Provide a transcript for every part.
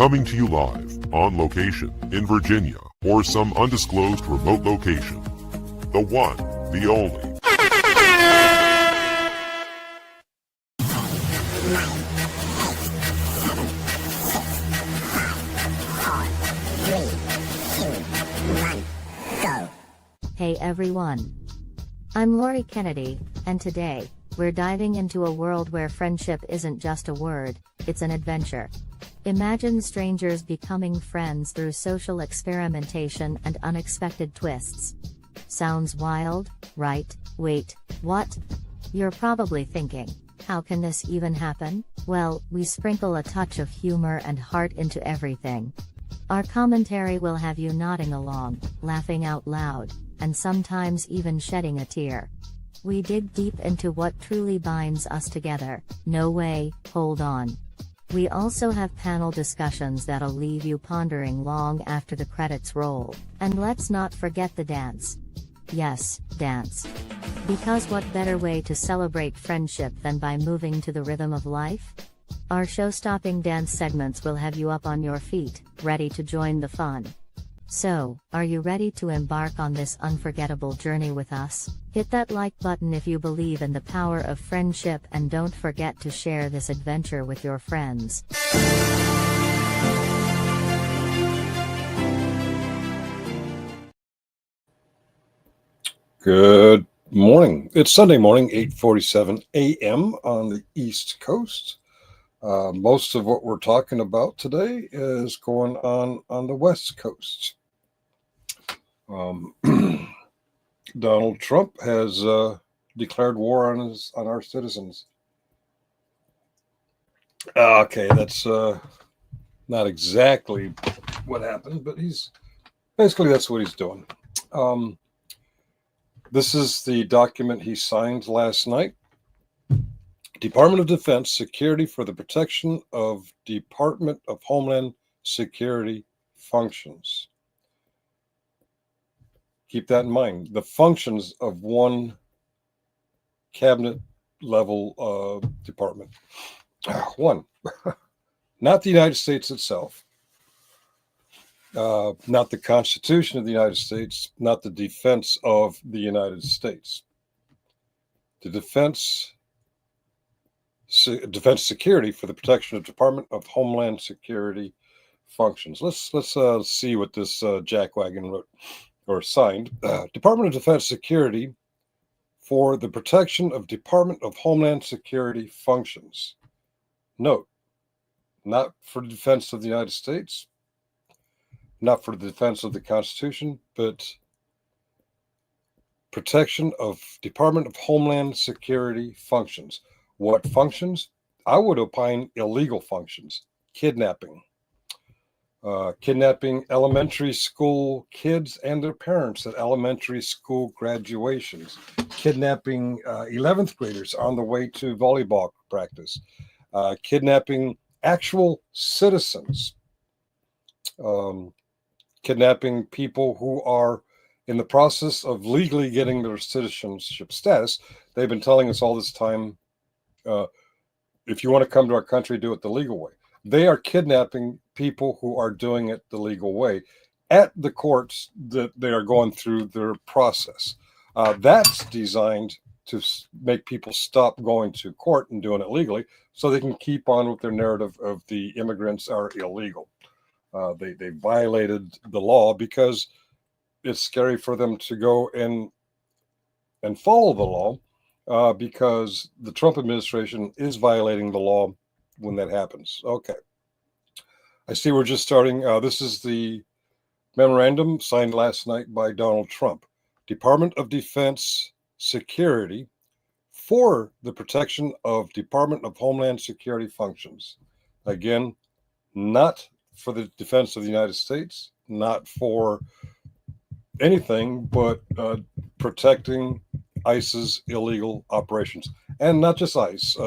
Coming to you live, on location, in Virginia, or some undisclosed remote location. The one, the only. Hey everyone. I'm Lori Kennedy, and today, we're diving into a world where friendship isn't just a word, it's an adventure. Imagine strangers becoming friends through social experimentation and unexpected twists. Sounds wild, right? Wait, what? You're probably thinking, how can this even happen? Well, we sprinkle a touch of humor and heart into everything. Our commentary will have you nodding along, laughing out loud, and sometimes even shedding a tear. We dig deep into what truly binds us together. No way, hold on. We also have panel discussions that'll leave you pondering long after the credits roll. And let's not forget the dance. Yes, dance. Because what better way to celebrate friendship than by moving to the rhythm of life? Our show-stopping dance segments will have you up on your feet, ready to join the fun. So, are you ready to embark on this unforgettable journey with us? Hit that like button if you believe in the power of friendship, and don't forget to share this adventure with your friends. Good morning. It's Sunday morning, 8:47 a.m. on the East Coast. Most of what we're talking about today is going on the West Coast. Donald Trump has declared war on our citizens. Okay, that's not exactly what happened, but that's what he's doing. This is the document he signed last night. Department of Defense Security for the Protection of Department of Homeland Security Functions. Keep that in mind. The functions of one cabinet level department. One, not the United States itself, not the Constitution of the United States, not the defense of the United States. The defense security for the protection of Department of Homeland Security functions. Let's see what this jackwagon wrote or signed. Department of Defense Security for the protection of Department of Homeland Security functions. Note, not for the defense of the United States, not for the defense of the Constitution, but protection of Department of Homeland Security functions. What functions? I would opine illegal functions. Kidnapping. Kidnapping elementary school kids and their parents at elementary school graduations. Kidnapping 11th graders on the way to volleyball practice. Kidnapping actual citizens. Kidnapping people who are in the process of legally getting their citizenship status. They've been telling us all this time, if you want to come to our country, do it the legal way. They are kidnapping people who are doing it the legal way at the courts that they are going through their process. That's designed to make people stop going to court and doing it legally so they can keep on with their narrative of the immigrants are illegal. They violated the law because it's scary for them to go and follow the law because the Trump administration is violating the law when that happens. Okay. I see we're just starting. This is the memorandum signed last night by Donald Trump. Department of Defense Security for the protection of Department of Homeland Security functions. Again, not for the defense of the United States, not for anything but protecting ICE's illegal operations. And not just ICE,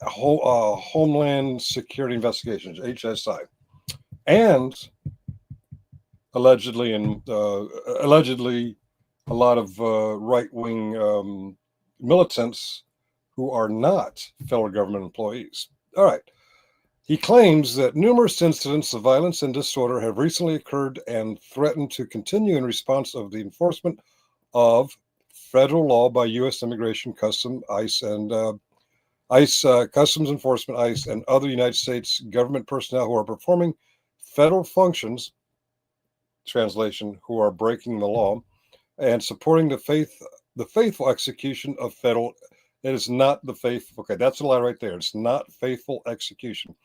Homeland Security Investigations, HSI, and allegedly a lot of right-wing militants who are not federal government employees. All right. He claims that numerous incidents of violence and disorder have recently occurred and threaten to continue in response of the enforcement of federal law by U.S. Immigration, Customs, ICE, and Customs Enforcement, ICE, and other United States government personnel who are performing federal functions, translation, who are breaking the law, and supporting the faithful execution of federal. It is not the faithful. Okay, that's a lie right there. It's not faithful execution.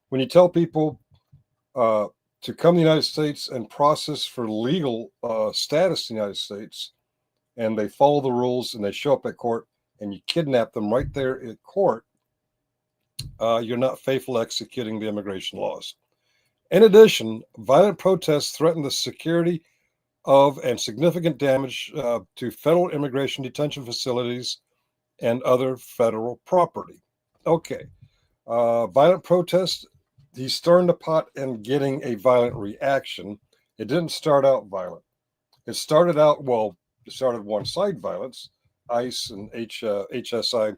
When you tell people to come to the United States and process for legal status in the United States, and they follow the rules and they show up at court and you kidnap them right there at court, you're not faithful executing the immigration laws. In addition, violent protests threaten the security of and significant damage to federal immigration detention facilities and other federal property. Okay, violent protests. He's stirring the pot and getting a violent reaction. It didn't start out violent. It started one-side violence, ICE and HSI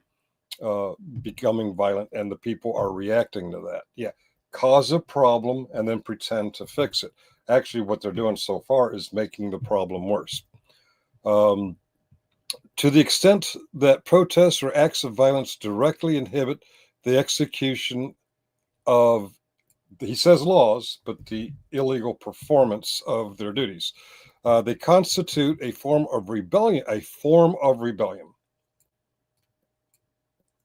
becoming violent, and the people are reacting to that. Yeah, cause a problem and then pretend to fix it. Actually, what they're doing so far is making the problem worse. To the extent that protests or acts of violence directly inhibit the execution of, he says, laws, but the illegal performance of their duties. They constitute a form of rebellion.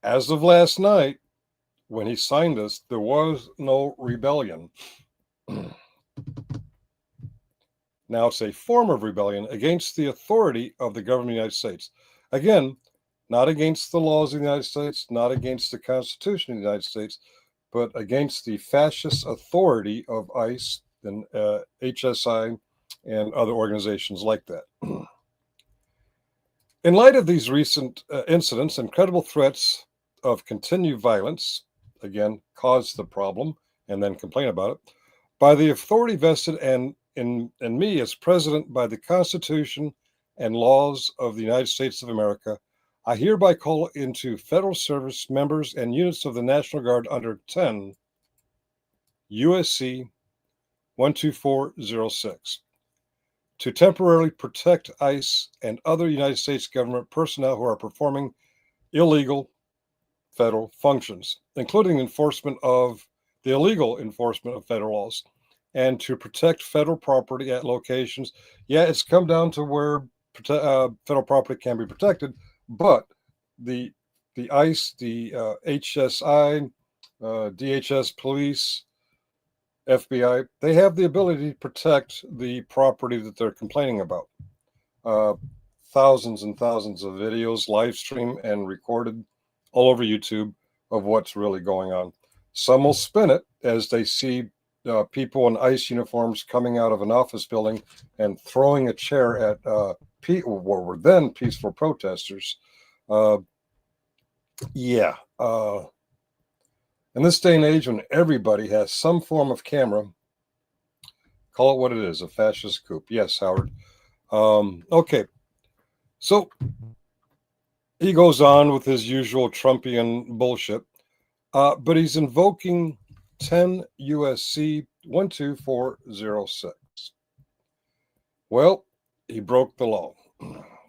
As of last night, when he signed this, there was no rebellion. Now it's a form of rebellion against the authority of the government of the United States. Again, not against the laws of the United States, not against the Constitution of the United States, but against the fascist authority of ICE and HSI and other organizations like that. In light of these recent incidents and credible threats of continued violence, again, cause the problem and then complain about it, by the authority vested in me as president by the Constitution and laws of the United States of America, I hereby call into federal service members and units of the National Guard under 10 U.S.C. 12406 to temporarily protect ICE and other United States government personnel who are performing illegal federal functions, including the illegal enforcement of federal laws, and to protect federal property at locations. Yeah, it's come down to where federal property can be protected, but the ICE, the HSI, DHS, police, FBI, they have the ability to protect the property that they're complaining about. Thousands and thousands of videos, live stream and recorded all over YouTube of what's really going on. Some will spin it as they see people in ICE uniforms coming out of an office building and throwing a chair at people what were then peaceful protesters. In this day and age when everybody has some form of camera, call it what it is, a fascist coup. Yes, Howard. Okay. So he goes on with his usual Trumpian bullshit, but he's invoking 10 U.S.C. 12406. Well, he broke the law.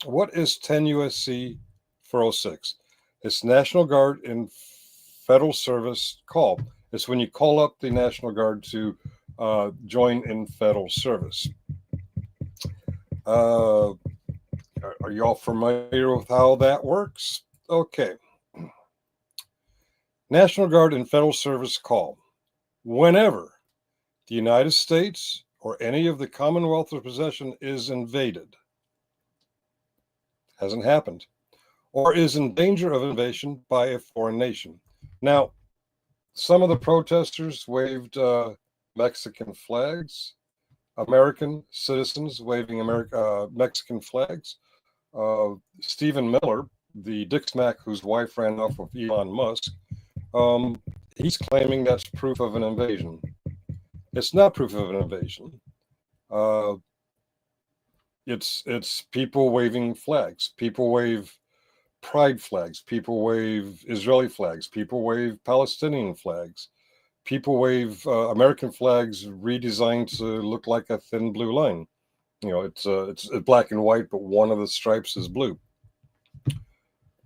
What is 10 U.S.C. 406? It's National Guard in Federal Service call. It's when you call up the National Guard to join in federal service. Are you all familiar with how that works? Okay. National Guard in Federal Service call. Whenever the United States or any of the Commonwealth of possession is invaded, hasn't happened, or is in danger of invasion by a foreign nation. Now, some of the protesters waved Mexican flags, American citizens waving Mexican flags. Stephen Miller, the Dick Smack whose wife ran off with Elon Musk, he's claiming that's proof of an invasion. It's not proof of an invasion. It's people waving flags. People wave pride flags. People wave Israeli flags. People wave Palestinian flags. people wave American flags redesigned to look like a thin blue line. You know, it's black and white, but one of the stripes is blue.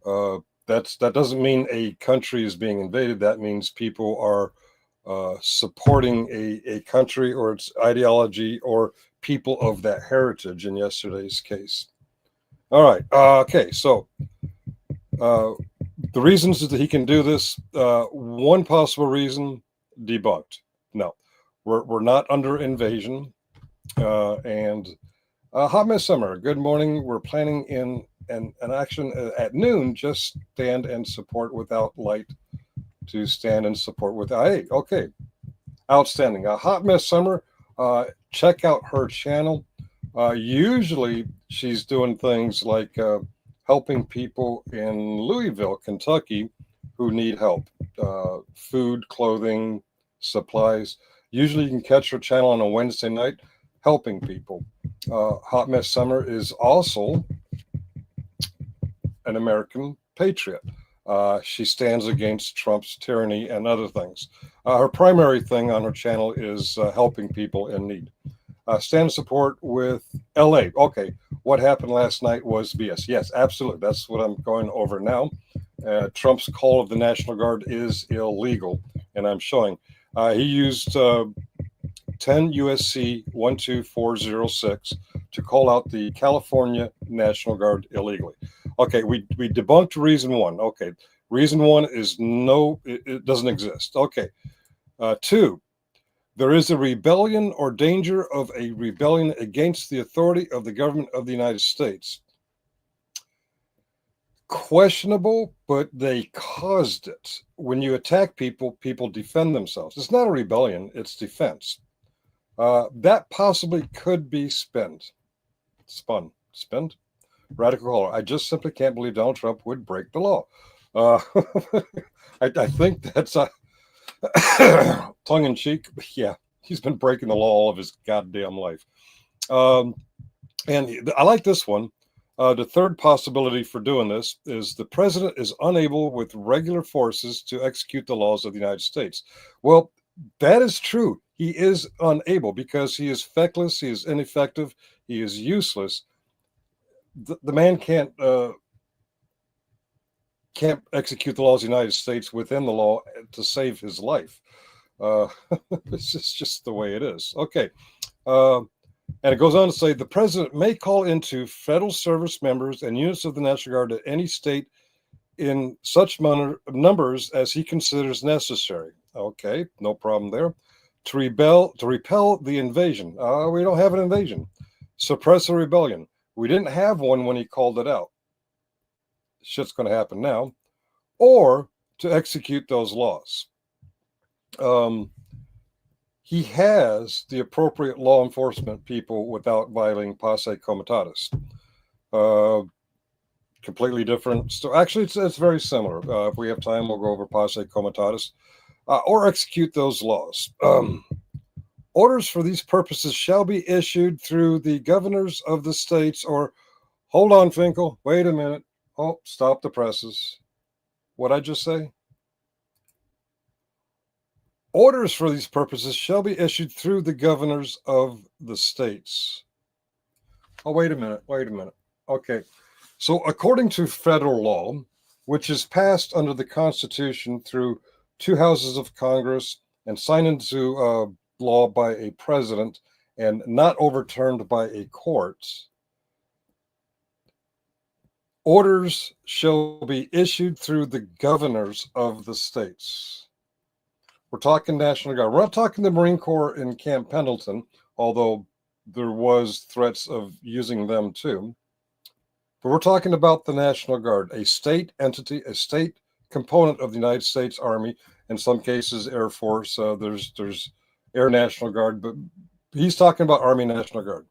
That doesn't mean a country is being invaded. That means people are supporting a country or its ideology or people of that heritage in yesterday's case. All right. Okay. So the reasons that he can do this, one possible reason, debunked. No, we're not under invasion. And Hot Miss Summer, good morning. We're planning in an action at noon. Just stand and support without light to stand and support without. Hey, okay. Outstanding. Hot Miss Summer, check out her channel. Usually she's doing things like helping people in Louisville, Kentucky, who need help. Food, clothing, supplies. Usually you can catch her channel on a Wednesday night helping people. Hot Mess Summer is also an American patriot. She stands against Trump's tyranny and other things. Her primary thing on her channel is helping people in need. Stand support with LA. Okay, what happened last night was BS. Yes, absolutely. That's what I'm going over now. Trump's call of the National Guard is illegal, and I'm showing. He used 10 U.S.C. 12406 to call out the California National Guard illegally. Okay, we debunked reason one. Okay, reason one is no, it doesn't exist. Okay, two, there is a rebellion or danger of a rebellion against the authority of the government of the United States. Questionable, but they caused it. When you attack people, people defend themselves. It's not a rebellion, it's defense. That possibly could be spent. Radical color. I just simply can't believe Donald Trump would break the law. I think that's tongue in cheek. Yeah, he's been breaking the law all of his goddamn life. And I like this one. The third possibility for doing this is the president is unable with regular forces to execute the laws of the United States. Well, that is true. He is unable because he is feckless, he is ineffective, he is useless. The man can't execute the laws of the United States within the law to save his life. It's just the way it is. Okay. And it goes on to say the president may call into federal service members and units of the National Guard at any state in such numbers as he considers necessary. Okay, no problem there. To repel the invasion. We don't have an invasion. Suppress a rebellion. We didn't have one when he called it out. Shit's going to happen now. Or to execute those laws. He has the appropriate law enforcement people without violating posse comitatus. Completely different. So actually, it's very similar. If we have time, we'll go over posse comitatus. Or execute those laws. Orders for these purposes shall be issued through the governors of the states or, hold on, Finkel, wait a minute. Oh, stop the presses. What'd I just say? Orders for these purposes shall be issued through the governors of the states. Oh, wait a minute. Okay. So according to federal law, which is passed under the Constitution through 2 houses of Congress and signed into law by a president and not overturned by a court, orders shall be issued through the governors of the states. We're talking National Guard. We're not talking the Marine Corps in Camp Pendleton, although there was threats of using them too. But we're talking about the National Guard, a state entity, a state component of the United States Army, in some cases Air Force. There's Air National Guard, but he's talking about Army National Guard.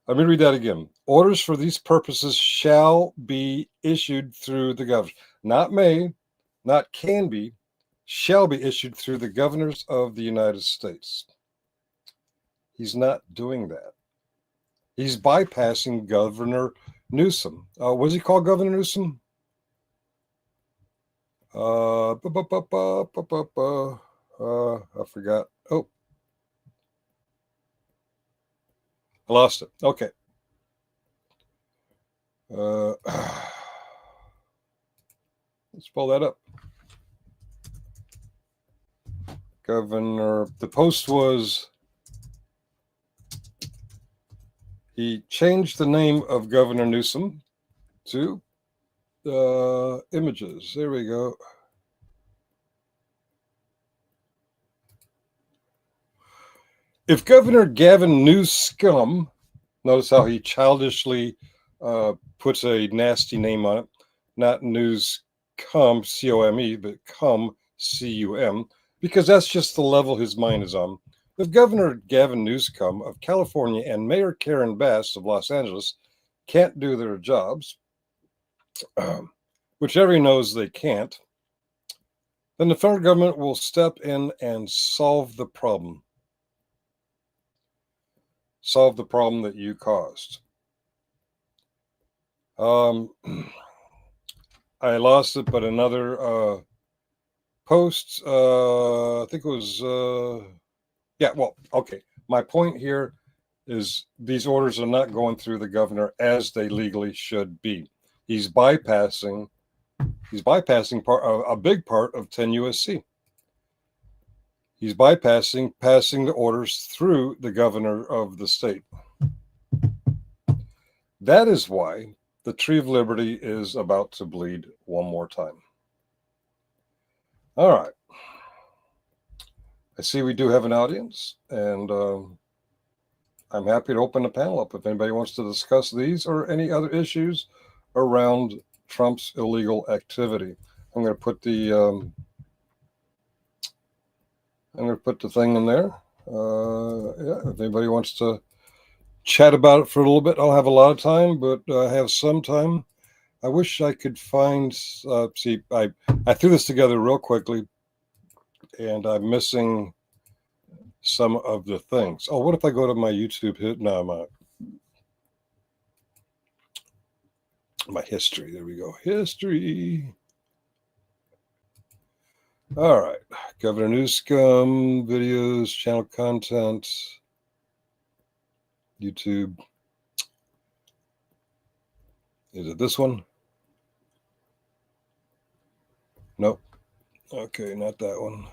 Let me read that again. Orders for these purposes shall be issued through the governors. Not may, not can be, shall be issued through the governors of the United States. He's not doing that. He's bypassing Governor Newsom. What does he call Governor Newsom? I forgot. Oh, I lost it. Okay. Let's pull that up. Governor, the post was, he changed the name of Governor Newsom to images. There we go. If Governor Gavin Newscum, notice how he childishly puts a nasty name on it, not Newscum, C-O-M-E, but cum, C-U-M, because that's just the level his mind is on. If Governor Gavin Newscum of California and Mayor Karen Bass of Los Angeles can't do their jobs, which everyone knows they can't, then the federal government will step in and solve the problem. Solve the problem that you caused. I lost it, but another post, I think it was, yeah, well, okay. My point here is these orders are not going through the governor as they legally should be. He's bypassing a big part of 10 U.S.C. He's passing the orders through the governor of the state. That is why the Tree of Liberty is about to bleed one more time. All right. I see we do have an audience, and I'm happy to open the panel up if anybody wants to discuss these or any other issues around Trump's illegal activity. I'm going to put the thing in there. Yeah, if anybody wants to chat about it for a little bit, I'll have a lot of time, but I have some time. I wish I could find. See, I threw this together real quickly, and I'm missing some of the things. Oh, what if I go to my YouTube hit? No, my history. There we go. History. All right. Governor Newscum, videos, channel content, YouTube. Is it this one? Nope. Okay, not that one.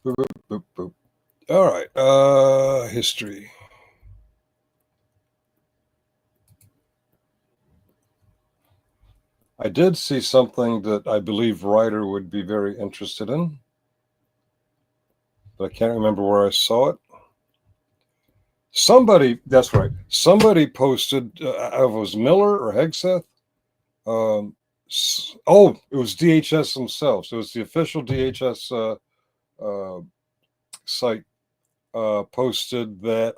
Boop, boop, boop, boop. All right. History. I did see something that I believe Ryder would be very interested in, but I can't remember where I saw it. Somebody, that's right. Somebody posted, it was Miller or Hegseth. Oh, it was DHS themselves. It was the official DHS site posted that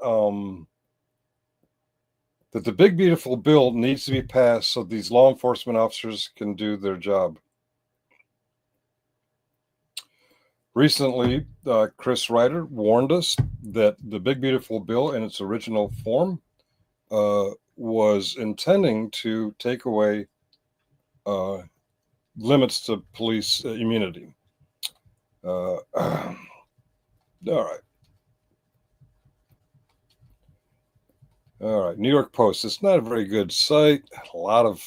that the big beautiful bill needs to be passed so these law enforcement officers can do their job. Recently, Chris Ryder warned us that the big beautiful bill in its original form was intending to take away limits to police immunity. All right. All right, New York Post. It's not a very good site. A lot of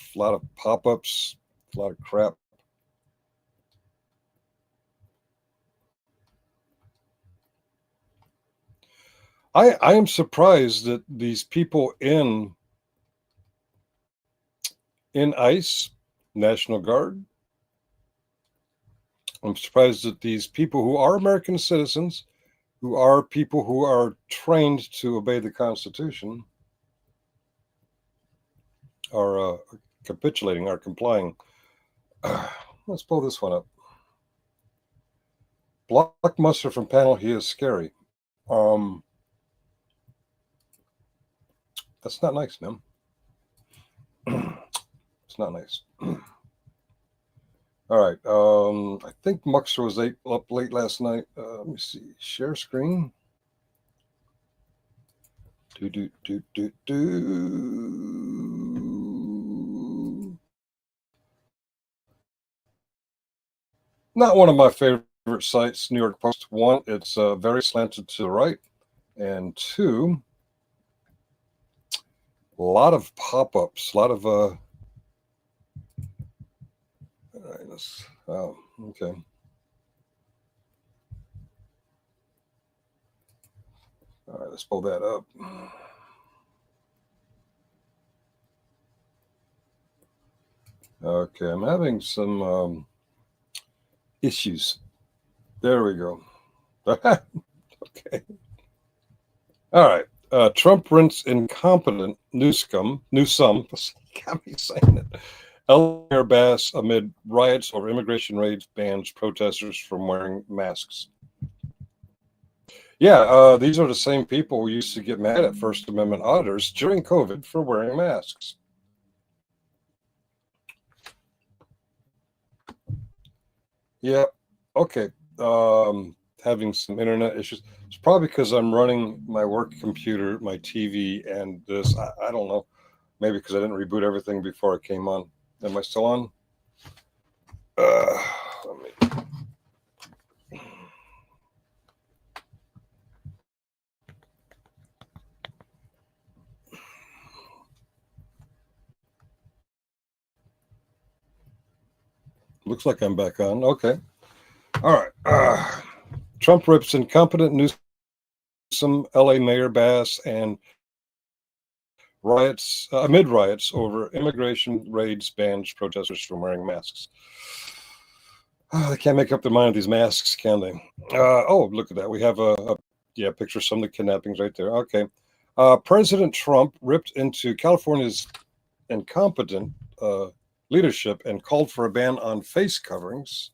pop-ups, a lot of crap. I am surprised that these people in ICE, National Guard, I'm surprised that these people who are American citizens, who are people who are trained to obey the Constitution, are capitulating, are complying. Let's pull this one up. Blockbuster from panel, he is scary. That's not nice, man. It's not nice. All right. I think Muxer was up late last night. Let me see. Share screen. Not one of my favorite sites, New York Post. One, it's very slanted to the right, and two, a lot of pop-ups, a lot of all right, okay. All right, let's pull that up. Okay, I'm having some issues. There we go. Okay. All right. Trump rents incompetent Newsom, got me saying it. Mayor Bass amid riots over immigration raids bans protesters from wearing masks. Yeah, these are the same people who used to get mad at First Amendment auditors during COVID for wearing masks. Yeah. Okay. Having some internet issues. It's probably because I'm running my work computer, my TV, and this. I don't know. Maybe because I didn't reboot everything before I came on. Am I still on? Let me. Looks like I'm back on. Okay. All right. Trump rips incompetent Newsom, LA Mayor Bass, and riots amid riots over immigration raids bans protesters from wearing masks. They can't make up their mind with these masks, can they? Oh, look at that. We have a picture of some of the kidnappings right there. Okay. President Trump ripped into California's incompetent leadership and called for a ban on face coverings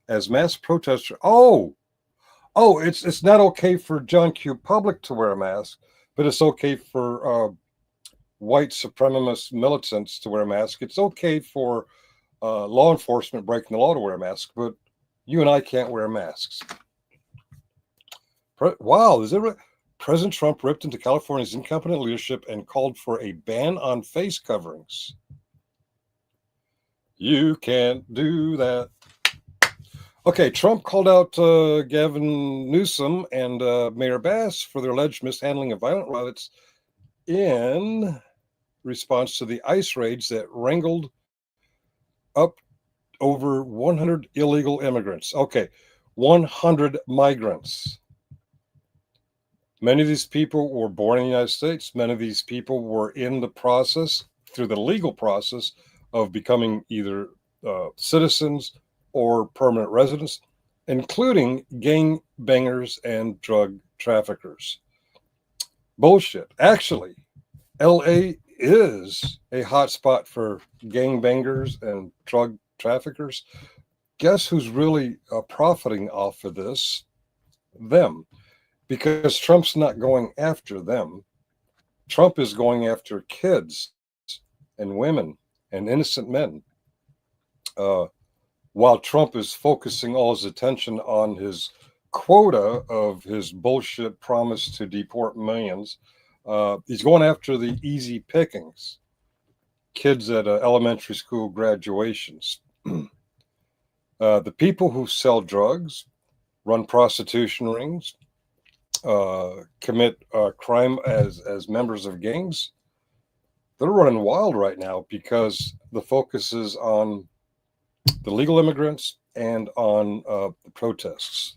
as mass protesters. It's not okay for John Q. Public to wear a mask, but it's okay for white supremacist militants to wear a mask. It's okay for law enforcement breaking the law to wear a mask, but you and I can't wear masks. Wow, is it right? President Trump ripped into California's incompetent leadership and called for a ban on face coverings. You can't do that. Okay, Trump called out Gavin Newsom and Mayor Bass for their alleged mishandling of violent riots in response to the ICE raids that wrangled up over 100 illegal immigrants. Okay, 100 migrants. Many of these people were born in the United States. Many of these people were in the process, through the legal process, of becoming either citizens or permanent residents, including gang bangers and drug traffickers. Bullshit. Actually, LA is a hotspot for gang bangers and drug traffickers. Guess who's really profiting off of this? Them. Because Trump's not going after them. Trump is going after kids and women and innocent men. While Trump is focusing all his attention on his quota of his bullshit promise to deport millions, he's going after the easy pickings, kids at elementary school graduations. The people who sell drugs, run prostitution rings, commit crime as members of gangs, they're running wild right now because the focus is on the legal immigrants and on the protests.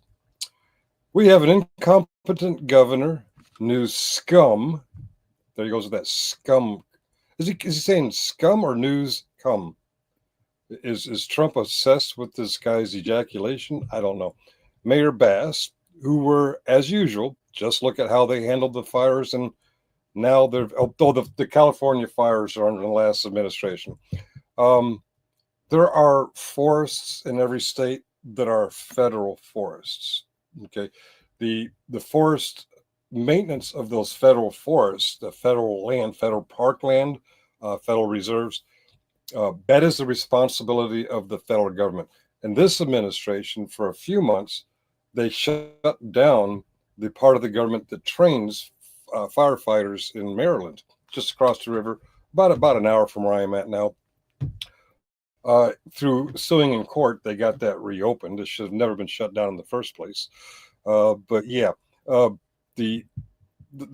We have an incompetent governor, news scum. There he goes with that scum. Is he saying scum or news cum? Is Trump obsessed with this guy's ejaculation? I don't know. Mayor Bass, who were, as usual, just look at how they handled the fires, and now they're, although the California fires are under the last administration. There are forests in every state that are federal forests. Okay, the forest maintenance of those federal forests, the federal land, federal parkland, federal reserves, that is the responsibility of the federal government. And this administration, for a few months, they shut down the part of the government that trains firefighters in Maryland, just across the river, about an hour from where I am at now. Through suing in court, they got that reopened. It should have never been shut down in the first place. But yeah, the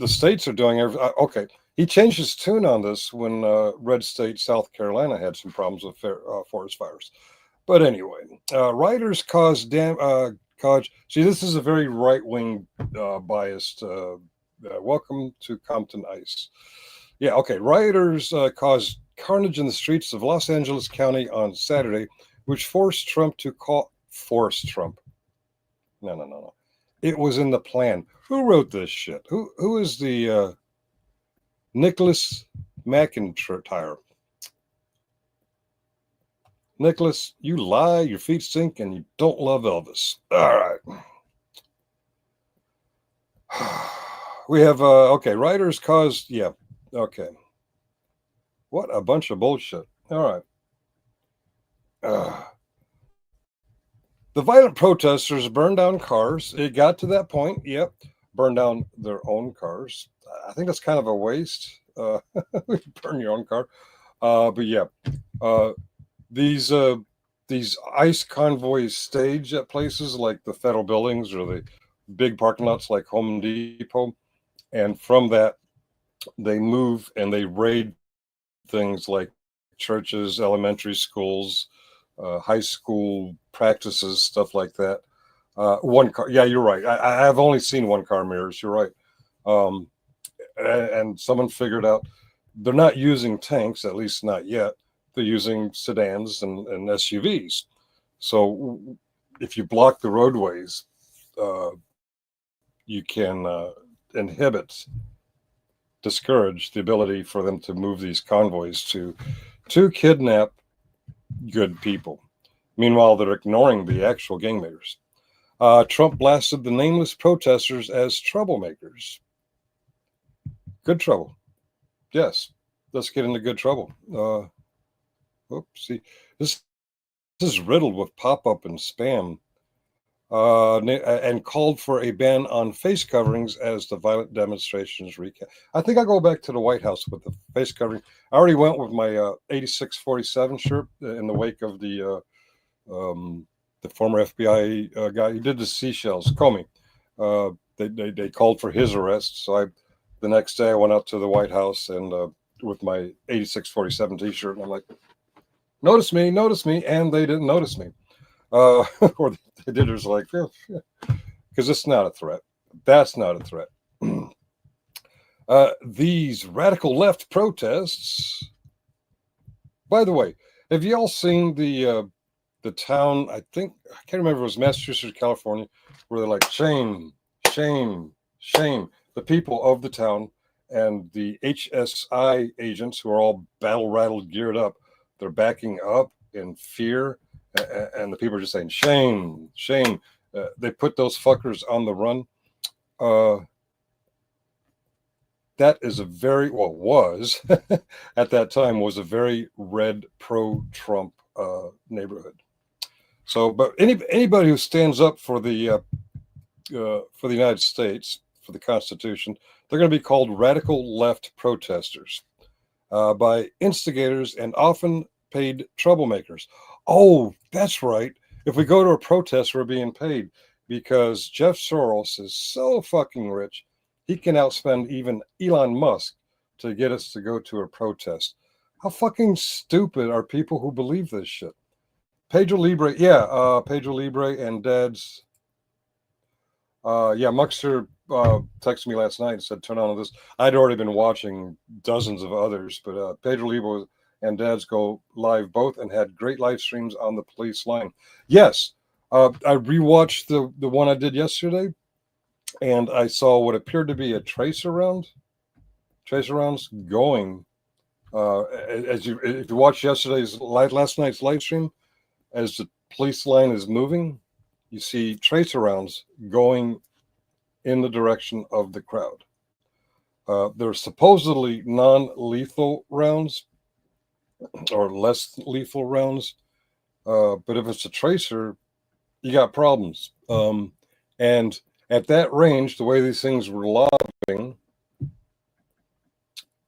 states are doing everything. Okay, he changed his tune on this when red state South Carolina had some problems with forest fires. But anyway, rioters caused see, this is a very right-wing biased. Welcome to Compton Ice. Yeah, okay. Rioters caused carnage in the streets of Los Angeles County on Saturday, which forced Trump to call. Forced Trump. No. It was in the plan. Who wrote this shit? Who is the Nicholas McIntyre? Nicholas, you lie, your feet stink, and you don't love Elvis. All right. We have okay. Rioters caused. Yeah. Okay. What a bunch of bullshit. All right. The violent protesters burned down cars. It got to that point. Yep. Burned down their own cars. I think that's kind of a waste. Burn your own car. But yeah. These ICE convoys stage at places like the federal buildings or the big parking lots like Home Depot. And from that, they move and they raid things like churches, elementary schools, high school practices, stuff like that. One car, yeah, you're right. I have only seen one car mirrors. You're right. And someone figured out they're not using tanks, at least not yet. They're using sedans and SUVs. So if you block the roadways, you can discourage the ability for them to move these convoys to kidnap good people. Meanwhile, they're ignoring the actual gang members. Trump blasted the nameless protesters as troublemakers. Good trouble. Yes, let's get into good trouble. See, this is riddled with pop-up and spam. And called for a ban on face coverings as the violent demonstrations recap. I think I'll go back to the White House with the face covering. I already went with my 8647 shirt in the wake of the former FBI guy. He did the seashells, Comey. They called for his arrest. So the next day I went out to the White House and with my 8647 T-shirt, and I'm like, notice me, and they didn't notice me. Or they did it like, because it's not a threat. That's not a threat. These radical left protests. By the way, have you all seen the town? I can't remember if it was Massachusetts or California, where they're like, shame, shame, shame. The people of the town and the HSI agents who are all battle rattled, geared up, they're backing up in fear. And the people are just saying, shame, shame. They put those fuckers on the run. That is was at that time was a very red pro-Trump neighborhood. So, but anybody who stands up for the United States, for the Constitution, they're going to be called radical left protesters by instigators and often paid troublemakers. Oh, that's right. If we go to a protest, we're being paid because Jeff Soros is so fucking rich. He can outspend even Elon Musk to get us to go to a protest. How fucking stupid are people who believe this shit? Pedro Libre, Pedro Libre and Dad's. Muxter texted me last night and said, turn on this. I'd already been watching dozens of others, but Pedro Libre and Dad's go live both and had great live streams on the police line. Yes, I rewatched the one I did yesterday, and I saw what appeared to be a tracer rounds going. If you watched last night's live stream, as the police line is moving, you see tracer rounds going in the direction of the crowd. They're supposedly non-lethal rounds or less lethal rounds. But if it's a tracer, you got problems. And at that range, the way these things were lobbing,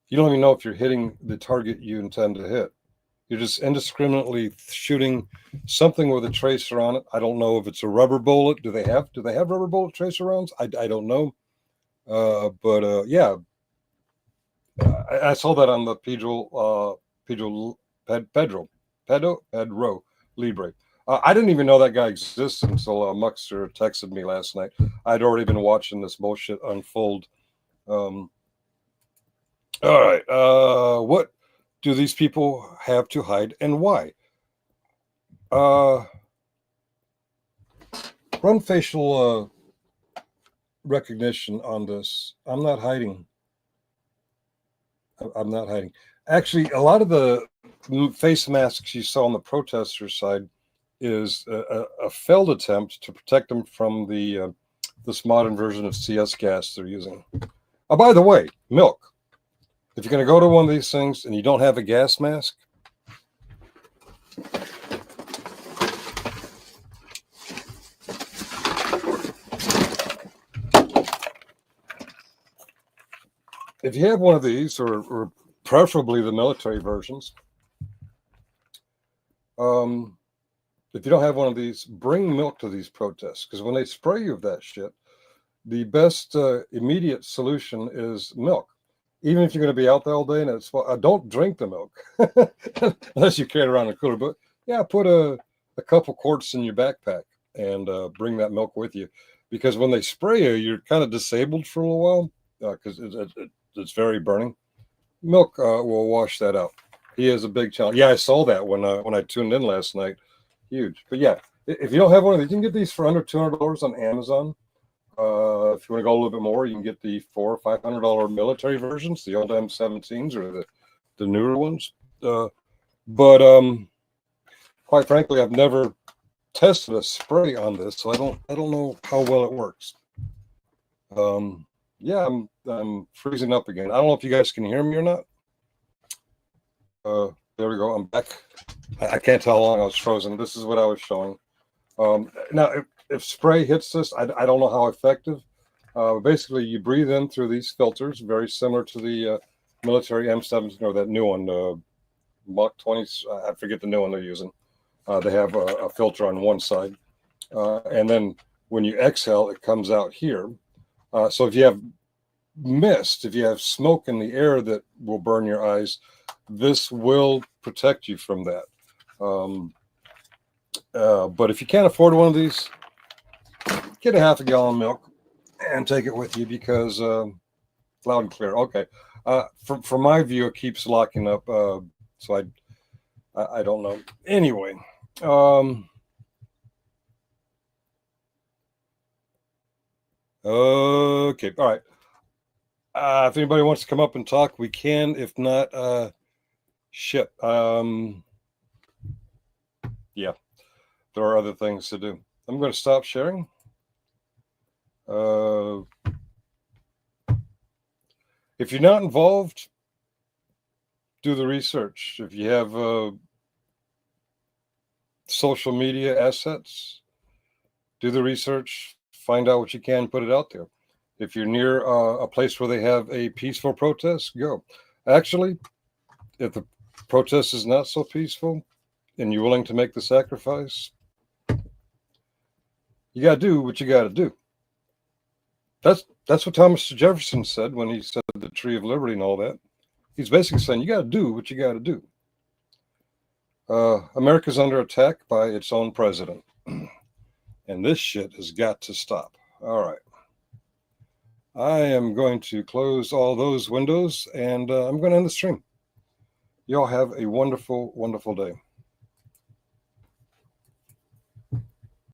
you don't even know if you're hitting the target you intend to hit. You're just indiscriminately shooting something with a tracer on it. I don't know if it's a rubber bullet. Do they have rubber bullet tracer rounds? I don't know. But yeah, I saw that on the Pedro Libre. I didn't even know that guy existed until Muxter texted me last night. I'd already been watching this bullshit unfold. All right. What do these people have to hide and why? Run facial recognition on this. I'm not hiding. I'm not hiding. Actually, a lot of the face masks you saw on the protester side is a failed attempt to protect them from the this modern version of CS gas they're using. Oh, by the way, milk. If you're going to go to one of these things and you don't have a gas mask, if you have one of these, or preferably the military versions, if you don't have one of these, bring milk to these protests, because when they spray you with that shit, the best immediate solution is milk. Even if you're going to be out there all day, and it's don't drink the milk unless you carry it around in a cooler. But yeah, put a couple quarts in your backpack and bring that milk with you, because when they spray you, you're kind of disabled for a little while because it's very burning. Milk will wash that out. He is a big challenge. Yeah, I saw that when I tuned in last night. Huge. But yeah, if you don't have one of these, you can get these for under $200 on Amazon. If you want to go a little bit more, you can get the $400 or $500 military versions, the old M17s or the newer ones. But quite frankly, I've never tested a spray on this, so I don't know how well it works. Yeah, I'm freezing up again. I don't know if you guys can hear me or not. There we go. I'm back. I can't tell how long I was frozen. This is what I was showing. Now, if spray hits this, I don't know how effective. Basically, you breathe in through these filters, very similar to the military M17 or that new one, Mach 20. I forget the new one they're using. They have a filter on one side, and then when you exhale, it comes out here. So if you have mist, if you have smoke in the air that will burn your eyes, this will protect you from that. But if you can't afford one of these, get a half a gallon of milk and take it with you, because loud and clear. Okay. From my view, it keeps locking up. So I don't know. Anyway. Okay. All right. If anybody wants to come up and talk, we can. If not, shit. Yeah, there are other things to do. I'm going to stop sharing. If you're not involved, do the research. If you have social media assets, do the research, find out what you can, put it out there. If you're near a place where they have a peaceful protest, go. Actually, if the protest is not so peaceful and you're willing to make the sacrifice, you got to do what you got to do. That's what Thomas Jefferson said when he said the Tree of Liberty and all that. He's basically saying you got to do what you got to do. America's under attack by its own president. And this shit has got to stop. All right. I am going to close all those windows, and I'm going to end the stream. Y'all have a wonderful, wonderful day.